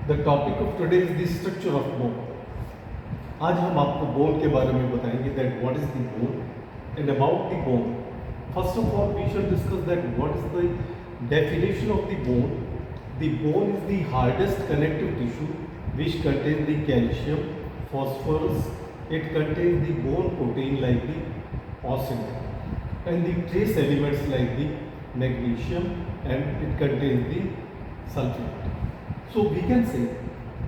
The topic of today is the structure of bone. आज हम आपको बोन के बारे में बताएंगे that what is the bone and about the bone. First of all we shall discuss that what is the definition of the bone. The bone is the hardest connective tissue which contains the calcium, phosphorus. It contains the bone protein like the ossin and the trace elements like the magnesium, and it contains the sulfate. So we can say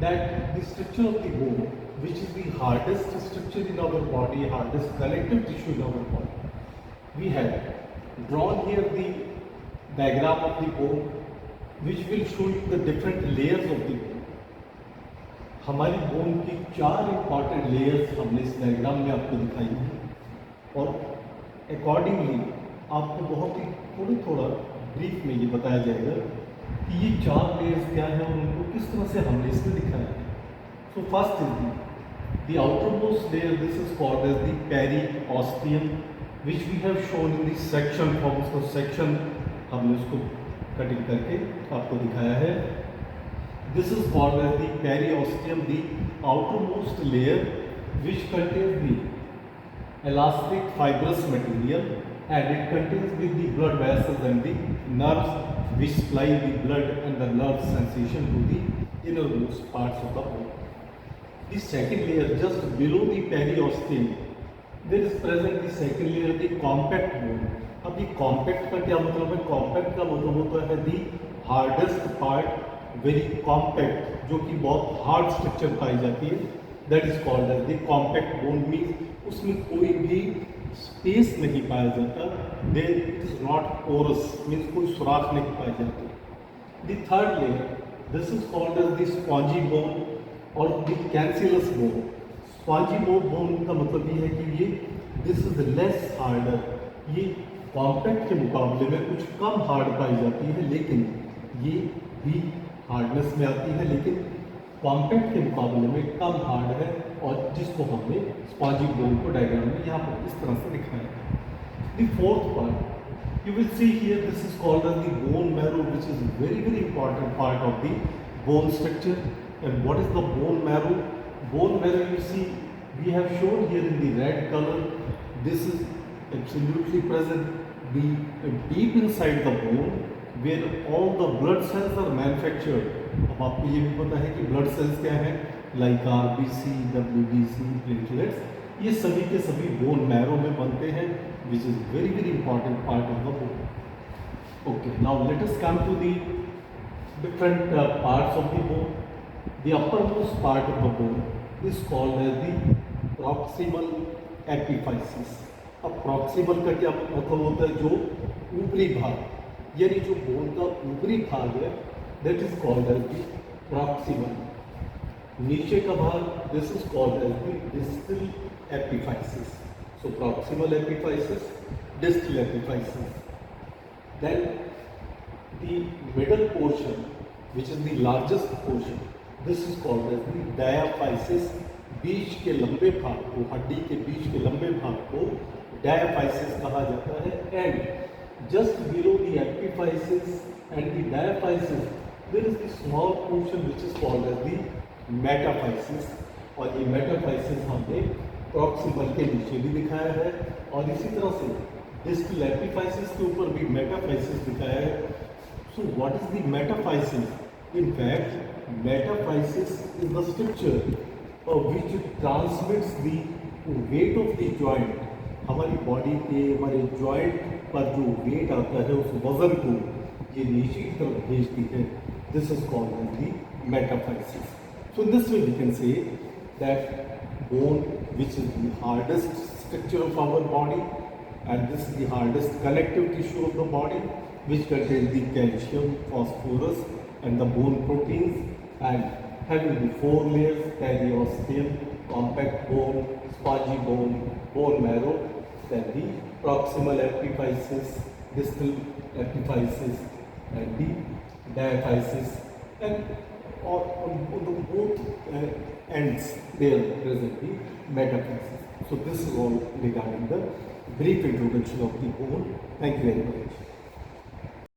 that the structure of the bone, which is the hardest structure in our body, hardest connective tissue in our body, we have drawn here the diagram of the bone, which will show you the different layers of the bone. हमारी bone की 4 important layers हमने इस diagram में आपको दिखाई हैं और accordingly आपको बहुत ही थोड़ा ब्रीफ में ये बताया जाएगा कि ये 4 लेयर्स क्या हैं और उनको किस तरह से हमने इसमें दिखाया है। So first is the outer most layer, this is called as the periosteum which we have shown in the section form. उसको सेक्शन हमने उसको कटिंग करके आपको दिखाया है। This is called as the periosteum, the outermost layer which contains the elastic fibrous material, and it contains the blood vessels and the nerves which supply the blood and the nerve sensation to the innermost parts of the body. The second layer just below the periosteum, there is present the second layer, the compact bone. अब ये compact का क्या मतलब है? Compact का मतलब होता है the hardest part, very compact, जो कि बहुत हार्ड स्ट्रक्चर पाई जाती है, that is called as the compact bone. Means उसमें कोई भी स्पेस नहीं पाया जाता, there it is not porous, means कोई सुराख नहीं पाई जाती। The third layer, this is called as the spongy bone और the cancellous bone. Spongy bone का मतलब ये है कि ये दिस इज लेस हार्डर, ये कॉम्पैक्ट के मुकाबले में कुछ कम हार्ड पाई जाती है, लेकिन ये भी हार्डनेस में आती है, लेकिन कॉम्पैक्ट के मुकाबले में कम हार्ड है, और जिसको हमने स्पॉन्जी बोन को डायग्राम में यहाँ पर इस तरह से दिखाया है। The fourth part you will see here, this is called as the bone marrow which is very very important part of the bone structure. And what is the bone marrow? Bone marrow you see we have shown here in the red colour, this is absolutely present deep inside the bone where all the blood cells are manufactured. अब आपको ये भी पता है कि blood cells क्या हैं, like RBC, WBC, platelets, ये सभी के सभी बोन मैरो में बनते हैं, which is very very important part of the bone. Okay, now let us come to the different parts of the bone. The upper most part of the bone is called as the proximal epiphysis. अब proximal का क्या मतलब होता है? जो ऊपरी भाग, यानी जो बोन का ऊपरी भाग है, that is called as the proximal. नीचे का भाग, this is called as the distal epiphysis. So proximal epiphysis, distal epiphysis. Then the middle portion which is the largest portion, this is called as the diaphysis. बीच के लंबे भाग को, हड्डी के बीच के लंबे भाग को डायाफाइसिस कहा जाता है। And just below the epiphysis and the diaphysis there is the small portion which is called as the metaphysis, और ये metaphysis हमने proximal के नीचे भी दिखाया है, और इसी तरह से distal epiphysis के ऊपर भी metaphysis दिखाया है। So what is the metaphysis? In fact, metaphysis is the structure which transmits the weight of the joint। हमारी बॉडी के, हमारे जॉइंट पर जो वेट आता है, उस वजन को ये नीचे की तरफ भेजती है। This is called as the metaphysis. So this way we can say that bone which is the hardest structure of our body, and this is the hardest connective tissue of the body which contains the calcium, phosphorus and the bone proteins, and having the 4 layers, periosteum, compact bone, spongy bone, bone marrow, then the proximal epiphysis, distal epiphysis, and the diaphysis, and on the both ends there present the metaphysis. So this is all regarding the brief introduction of the bone. Thank you very much.